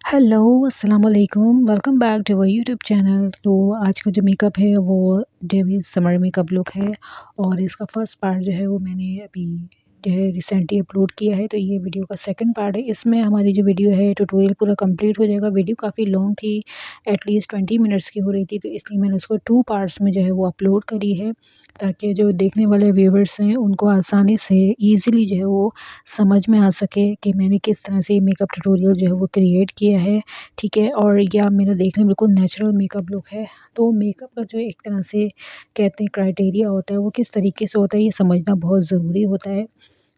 Hello, अस्सलाम वालेकुम, welcome back to our YouTube channel. तो आज का जो मेकअप है वो डेवी समर मेकअप लुक है और इसका फर्स्ट पार्ट जो है वो मैंने अभी जो है रिसेंटली अपलोड किया है। तो ये वीडियो का सेकंड पार्ट है। इसमें हमारी जो वीडियो है ट्यूटोरियल पूरा कंप्लीट हो जाएगा। वीडियो काफ़ी लॉन्ग थी, एटलीस्ट 20 मिनट्स की हो रही थी, तो इसलिए मैंने उसको 2 पार्ट्स में जो है वो अपलोड करी है, ताकि जो देखने वाले व्यूवर्स हैं उनको आसानी से ईज़िली जो है वो समझ में आ सके कि मैंने किस तरह से मेकअप ट्यूटोरियल जो है वो क्रिएट किया है, ठीक है। और या मेरा देखने में बिल्कुल नेचुरल मेकअप लुक है। तो मेकअप का जो एक तरह से कहते हैं क्राइटेरिया होता है वो किस तरीके से होता है, ये समझना बहुत ज़रूरी होता है।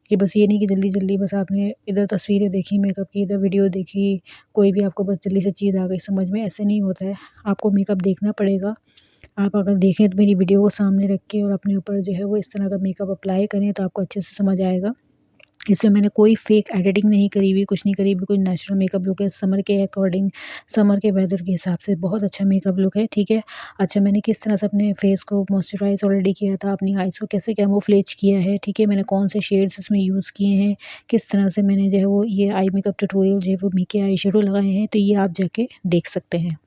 कि बस ये नहीं कि जल्दी-जल्दी बस आपने इधर तस्वीरें देखी मेकअप की, इधर वीडियो देखी, कोई भी आपको बस जल्दी से चीज़ आ गई समझ में, ऐसे नहीं होता है। आपको मेकअप देखना पड़ेगा। आप अगर देखें तो मेरी वीडियो को सामने रख के और अपने ऊपर जो है वो इस तरह का मेकअप अप्लाई करें तो आपको अच्छे से समझ आएगा। इसमें मैंने कोई फ़ेक एडिटिंग नहीं करी हुई, कुछ नहीं करी, बिल्कुल नेचुरल मेकअप लुक है, समर के अकॉर्डिंग, समर के वेदर के हिसाब से बहुत अच्छा मेकअप लुक है, ठीक है। अच्छा, मैंने किस तरह से अपने फेस को मॉइस्चराइज़ ऑलरेडी किया था, अपनी आइज़ को कैसे कैमोफ्लेज किया है, ठीक है, मैंने कौन से शेड्स इसमें यूज़ किए हैं, किस तरह से मैंने जो है वो ये आई मेकअप ट्यूटोरियल जो है वो मेक आई शेडो लगाए हैं, तो ये आप जाके देख सकते हैं।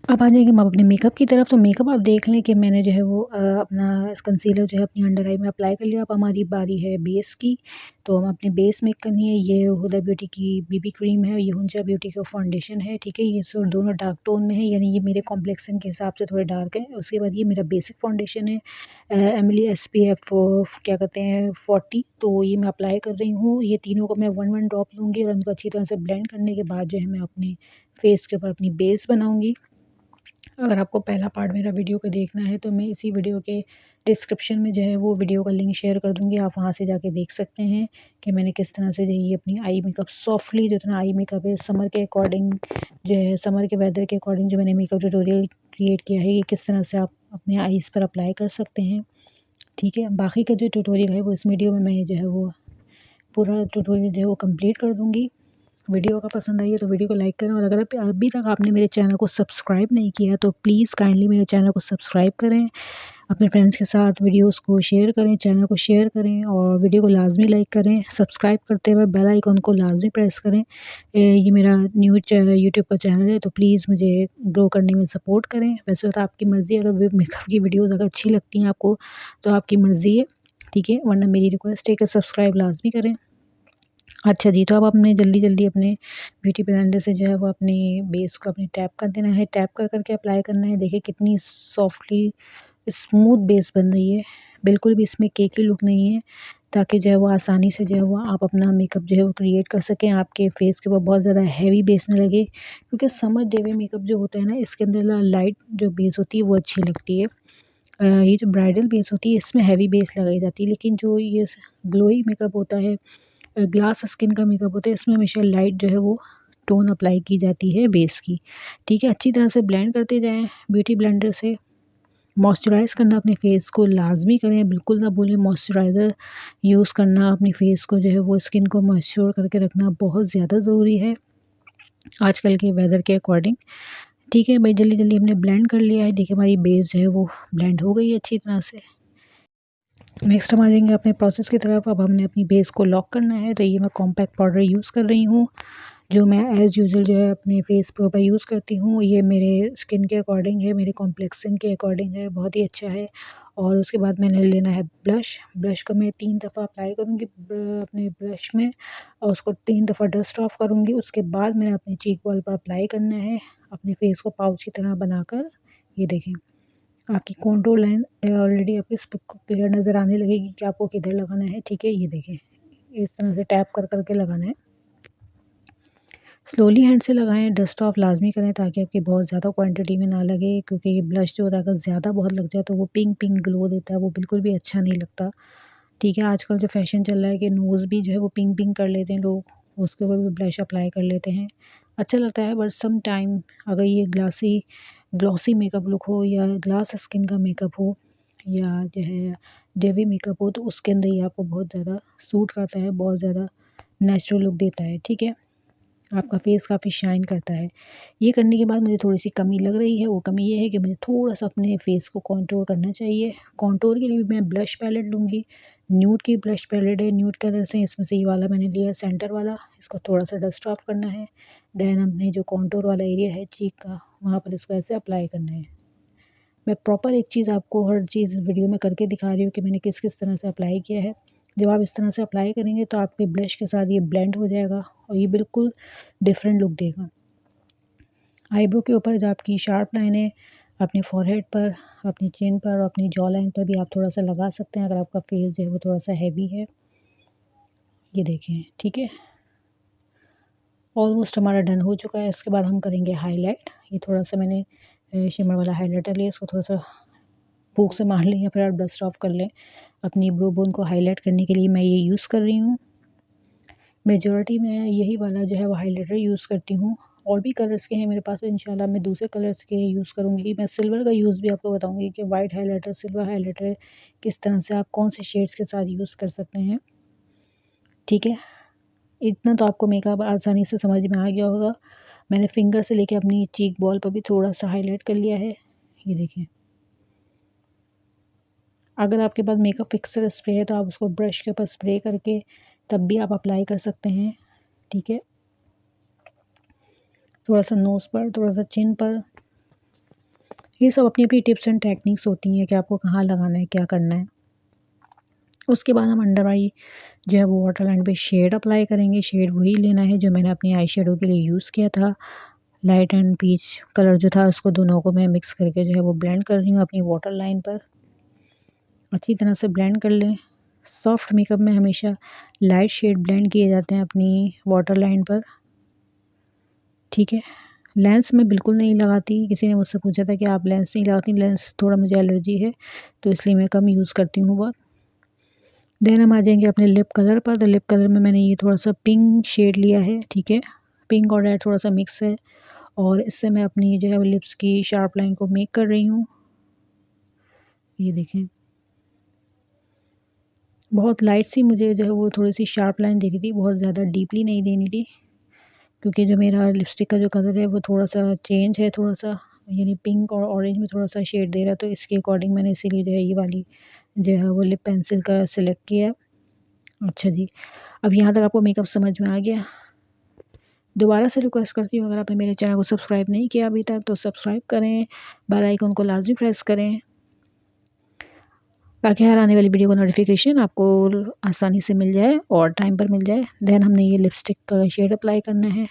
अब आ जाएँगे हम अपने मेकअप की तरफ। तो मेकअप आप देख लें कि मैंने जो है वो अपना कंसीलर जो है अपनी अंडर आई में अप्लाई कर लिया। अब हमारी बारी है बेस की। तो हम अपने बेस मेक करनी है। ये हुदा ब्यूटी की बीबी क्रीम है, ये हुंजा ब्यूटी का फाउंडेशन है, ठीक है। ये सो दोनों डार्क टोन में है, यानी ये मेरे कॉम्प्लेक्शन के हिसाब से थोड़े डार्क है। उसके बाद ये मेरा बेसिक फाउंडेशन है, एमिली एसपीएफ क्या कहते हैं 40। तो ये मैं अप्लाई कर रही हूँ। ये तीनों को मैं 1-1 ड्रॉप लूँगी और उनको अच्छी तरह से ब्लेंड करने के बाद जो है मैं अपने फेस के ऊपर अपनी बेस बनाऊँगी। अगर आपको पहला पार्ट मेरा वीडियो का देखना है तो मैं इसी वीडियो के डिस्क्रिप्शन में जो है वो वीडियो का लिंक शेयर कर दूँगी, आप वहाँ से जाके देख सकते हैं कि मैंने किस तरह से जो है ये अपनी आई मेकअप सॉफ्टली, जितना आई मेकअप है समर के अकॉर्डिंग जो है, समर के वेदर के अकॉर्डिंग जो मैंने मेकअप ट्यूटोरियल क्रिएट किया है, ये किस तरह से आप अपने आईज़ पर अप्लाई कर सकते हैं, ठीक है। बाकी का जो ट्यूटोरियल है वो इस वीडियो में मैं जो है वो पूरा ट्यूटोरियल जो है वो कंप्लीट कर दूँगी। वीडियो अगर पसंद आई है तो वीडियो को लाइक करें और अगर अभी तक आपने मेरे चैनल को सब्सक्राइब नहीं किया है तो प्लीज़ काइंडली मेरे चैनल को सब्सक्राइब करें। अपने फ्रेंड्स के साथ वीडियोस को शेयर करें, चैनल को शेयर करें और वीडियो को लाज़मी लाइक करें। सब्सक्राइब करते हुए बेल आइकन को लाज़मी प्रेस करें। ये मेरा न्यू यूट्यूब का चैनल है, तो प्लीज़ मुझे ग्रो करने में सपोर्ट करें। वैसे तो आपकी मर्ज़ी, अगर मेकअप की वीडियोज़ अगर अच्छी लगती हैं आपको तो आपकी मर्ज़ी है, ठीक है, वरना मेरी रिक्वेस्ट है कि सब्सक्राइब लाज़मी करें। अच्छा जी, तो अब आपने जल्दी-जल्दी अपने ब्यूटी ब्लेंडर से जो है वो अपने बेस को अपने टैप कर देना है, टैप कर के अप्लाई करना है। देखिए कितनी सॉफ्टली स्मूथ बेस बन रही है, बिल्कुल भी इसमें केकी लुक नहीं है, ताकि जो है वो आसानी से जो है वो आप अपना मेकअप जो है वो क्रिएट कर सकें, आपके फेस के ऊपर बहुत ज़्यादा हैवी बेस ना लगे। क्योंकि समर डे में मेकअप जो होता है ना, इसके अंदर लाइट जो बेस होती है वो अच्छी लगती है। ये जो ब्राइडल बेस होती है इसमें हैवी बेस लगाई जाती है, लेकिन जो ये ग्लोई मेकअप होता है, ग्लास स्किन का मेकअप होता है, इसमें हमेशा लाइट जो है वो टोन अप्लाई की जाती है बेस की, ठीक है। अच्छी तरह से ब्लेंड करते जाएँ ब्यूटी ब्लेंडर से। मॉइस्चराइज़ करना अपने फेस को लाज़मी करें, बिल्कुल ना भूलें मॉइस्चराइज़र यूज़ करना, अपने फेस को जो है वो स्किन को मॉइस्च्योर करके रखना बहुत ज़्यादा ज़रूरी है आजकल के वेदर के अकॉर्डिंग, ठीक है। भाई जल्दी-जल्दी हमने ब्लेंड कर लिया है, देखिए हमारी बेस जो है वो ब्लेंड हो गई है अच्छी तरह से। नेक्स्ट हम आ जाएँगे अपने प्रोसेस की तरफ। अब हमने अपनी बेस को लॉक करना है, तो ये मैं कॉम्पैक्ट पाउडर यूज़ कर रही हूँ, जो मैं एज़ यूजुअल जो है अपने फेस के ऊपर यूज़ करती हूँ। ये मेरे स्किन के अकॉर्डिंग है, मेरे कॉम्प्लेक्शन के अकॉर्डिंग है, बहुत ही अच्छा है। और उसके बाद मैंने लेना है ब्लश। ब्लश को मैं 3 दफ़ा अप्लाई करूँगी अपने ब्लश में और उसको 3 दफ़ा डस्ट ऑफ करूँगी। उसके बाद मैंने अपने चीक बॉल पर अप्लाई करना है, अपने फेस को पाउच की तरह बनाकर। ये देखें, आपकी कॉन्टूर लाइन ऑलरेडी आपकी इस पिक को क्लियर नज़र आने लगेगी कि आपको किधर लगाना है, ठीक है। ये देखें, इस तरह से टैप कर के लगाना है। स्लोली हैंड से लगाएँ, डस्ट ऑफ लाज़मी करें ताकि आपकी बहुत ज़्यादा क्वांटिटी में ना लगे, क्योंकि ये ब्लश जो होता है अगर ज़्यादा बहुत लग जाए तो वो पिंक ग्लो देता है, वो बिल्कुल भी अच्छा नहीं लगता, ठीक है। आजकल जो फ़ैशन चल रहा है कि नोज़ भी जो है वो पिंक कर लेते हैं लोग, उसके ऊपर भी ब्लश अप्लाई कर लेते हैं, अच्छा लगता है। बट सम टाइम अगर ये ग्लॉसी मेकअप लुक हो या ग्लास स्किन का मेकअप हो या जो है डेवी मेकअप हो, तो उसके अंदर ये आपको बहुत ज़्यादा सूट करता है, बहुत ज़्यादा नेचुरल लुक देता है, ठीक है। आपका फेस काफ़ी शाइन करता है। ये करने के बाद मुझे थोड़ी-सी कमी लग रही है, वो कमी ये है कि मुझे थोड़ा-सा अपने फेस को कॉन्टूर करना चाहिए। कॉन्टूर के लिए भी मैं ब्लश पैलेट लूँगी, न्यूड की ब्लश पैलेट है, न्यूड कलर से इसमें से ये वाला मैंने लिया है सेंटर वाला। इसको थोड़ा सा डस्ट ऑफ करना है। देन हमने जो कॉन्टूर वाला एरिया है चीक का, वहाँ पर इसको ऐसे अप्लाई करना है। मैं प्रॉपर एक चीज़ आपको हर चीज़ वीडियो में करके दिखा रही हूँ कि मैंने किस किस तरह से अप्लाई किया है। जब आप इस तरह से अप्लाई करेंगे तो आपके ब्लश के साथ ये ब्लेंड हो जाएगा और ये बिल्कुल डिफरेंट लुक देगा। आईब्रो के ऊपर जो आपकी शार्प लाइन है, अपने फॉरहेड पर, अपनी चिन पर और अपनी जॉ लाइन पर भी आप थोड़ा सा लगा सकते हैं अगर आपका फेस जो है वो थोड़ा सा हैवी है। ये देखें, ठीक है, ऑलमोस्ट हमारा डन हो चुका है। इसके बाद हम करेंगे हाईलाइट। ये थोड़ा सा मैंने शिमर वाला हाईलाइटर लिया, इसको थोड़ा सा फूक से मार लें या फिर आप डस्ट ऑफ कर लें। अपनी ब्रो बोन को हाईलाइट करने के लिए मैं ये यूज़ कर रही हूँ। मेजॉरिटी में यही वाला जो है वो हाईलाइटर यूज़ करती हूँ। और भी कलर्स के हैं मेरे पास, इंशाल्लाह मैं दूसरे कलर्स के यूज़ करूँगी। मैं सिल्वर का यूज़ भी आपको बताऊँगी कि वाइट हाईलाइटर, सिल्वर हाईलाइटर किस तरह से आप कौन से शेड्स के साथ यूज़ कर सकते हैं, ठीक है। इतना तो आपको मेकअप आसानी से समझ में आ गया होगा। मैंने फिंगर से लेके अपनी चीक बॉल पर भी थोड़ा सा हाईलाइट कर लिया है। ये देखिए, अगर आपके पास मेकअप फिक्सर स्प्रे है तो आप उसको ब्रश के ऊपर स्प्रे करके तब भी आप अप्लाई कर सकते हैं, ठीक है। थोड़ा सा नोज़ पर, थोड़ा सा चिन पर। ये सब अपनी अपनी टिप्स एंड टेक्निक्स होती हैं कि आपको कहाँ लगाना है, क्या करना है। उसके बाद हम अंडर आई जो है वो वाटर लाइन पे शेड अप्लाई करेंगे। शेड वही लेना है जो मैंने अपनी आई शेडो के लिए यूज़ किया था। लाइट एंड पीच कलर जो था उसको दोनों को मैं मिक्स करके जो है वो ब्लेंड कर रही हूँ अपनी वाटर लाइन पर। अच्छी तरह से ब्लेंड कर लें। सॉफ्ट मेकअप में हमेशा लाइट शेड ब्लेंड किए जाते हैं अपनी वाटर लाइन पर, ठीक है। लेंस मैं बिल्कुल नहीं लगाती। किसी ने मुझसे पूछा था कि आप लेंस नहीं लगाती। लेंस थोड़ा मुझे एलर्जी है तो इसलिए मैं कम यूज़ करती हूँ बहुत। देन हम आ जाएंगे अपने लिप कलर पर। तो लिप कलर में मैंने ये थोड़ा सा पिंक शेड लिया है, ठीक है। पिंक और रेड थोड़ा सा मिक्स है और इससे मैं अपनी जो है वो लिप्स की शार्प लाइन को मेक कर रही हूँ। ये देखें, बहुत लाइट सी मुझे जो है वो थोड़ी सी शार्प लाइन देनी थी, बहुत ज़्यादा डीपली नहीं देनी थी, क्योंकि जो मेरा लिपस्टिक का जो कलर है वो थोड़ा सा चेंज है, थोड़ा सा यानी पिंक और ऑरेंज में थोड़ा सा शेड दे रहा है। तो इसके अकॉर्डिंग मैंने इसीलिए जो है ये वाली जो है वो लिप पेंसिल का सिलेक्ट किया है। अच्छा जी, अब यहाँ तक आपको मेकअप समझ में आ गया। दोबारा से रिक्वेस्ट करती हूँ, अगर आपने मेरे चैनल को सब्सक्राइब नहीं किया अभी तक तो सब्सक्राइब करें, बेल आइकन को लाजमी प्रेस करें ताकि हर आने वाली वीडियो का नोटिफिकेशन आपको आसानी से मिल जाए और टाइम पर मिल जाए। देन हमने ये लिपस्टिक का शेड अप्लाई करना है।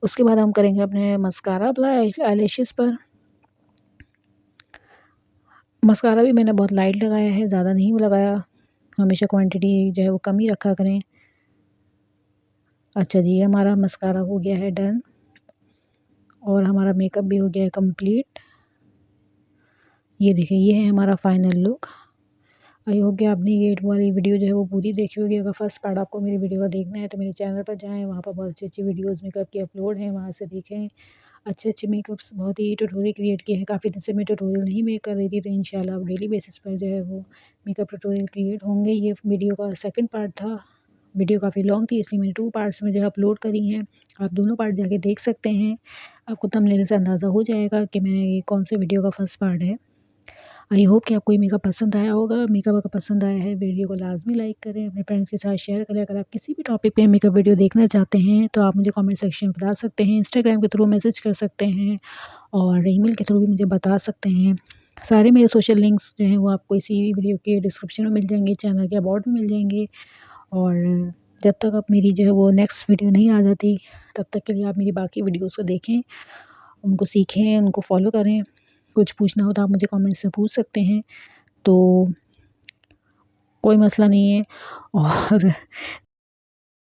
उसके बाद हम करेंगे अपने मस्कारा अप्लाई आईलैशेस पर। मस्कारा भी मैंने बहुत लाइट लगाया है, ज़्यादा नहीं लगाया। हमेशा क्वांटिटी जो है वो कम ही रखा करें। अच्छा जी, हमारा मस्कारा हो गया है डन और हमारा मेकअप भी हो गया है कंप्लीट। ये देखिए, ये है हमारा फाइनल लुक। आई होप कि आपने ये वाली वीडियो जो है वो पूरी देखी होगी। अगर फर्स्ट पार्ट आपको मेरी वीडियो का देखना है तो मेरे चैनल पर जाएँ, वहाँ पर बहुत अच्छी अच्छी वीडियोज़ मेकअप की अपलोड हैं, वहाँ से देखें। अच्छे अच्छे मेकअप्स बहुत ही ट्यूटोरियल क्रिएट किए हैं। काफ़ी दिन से मैं ट्यूटोरियल नहीं मेक कर रही थी, तो इंशाल्लाह अब डेली बेसिस पर जो है वो मेकअप ट्यूटोरियल क्रिएट होंगे। ये वीडियो का सेकंड पार्ट था। वीडियो काफ़ी लॉन्ग थी इसलिए मैंने 2 पार्ट्स में जो है अपलोड करी हैं। आप दोनों पार्ट जाके देख सकते हैं। आपको थंबनेल से अंदाज़ा हो जाएगा कि मैंने ये कौन से वीडियो का फर्स्ट पार्ट है। आई होप कि आपको ये मेकअप पसंद आया होगा। मेकअप अगर पसंद आया है वीडियो को लाजमी लाइक करें, अपने फ्रेंड्स के साथ शेयर करें। अगर आप किसी भी टॉपिक पे मेकअप वीडियो देखना चाहते हैं तो आप मुझे कमेंट सेक्शन में बता सकते हैं, इंस्टाग्राम के थ्रू मैसेज कर सकते हैं और ईमेल के थ्रू भी मुझे बता सकते हैं। सारे मेरे सोशल लिंक्स जो हैं वो आपको इसी वीडियो के डिस्क्रिप्शन में मिल जाएंगे, चैनल के अबाउट में मिल जाएंगे। और जब तक आप मेरी जो है वो नेक्स्ट वीडियो नहीं आ जाती तब तक के लिए आप मेरी बाकी वीडियोज़ को देखें, उनको सीखें, उनको फॉलो करें। कुछ पूछना हो तो आप मुझे कमेंट से पूछ सकते हैं, तो कोई मसला नहीं है। और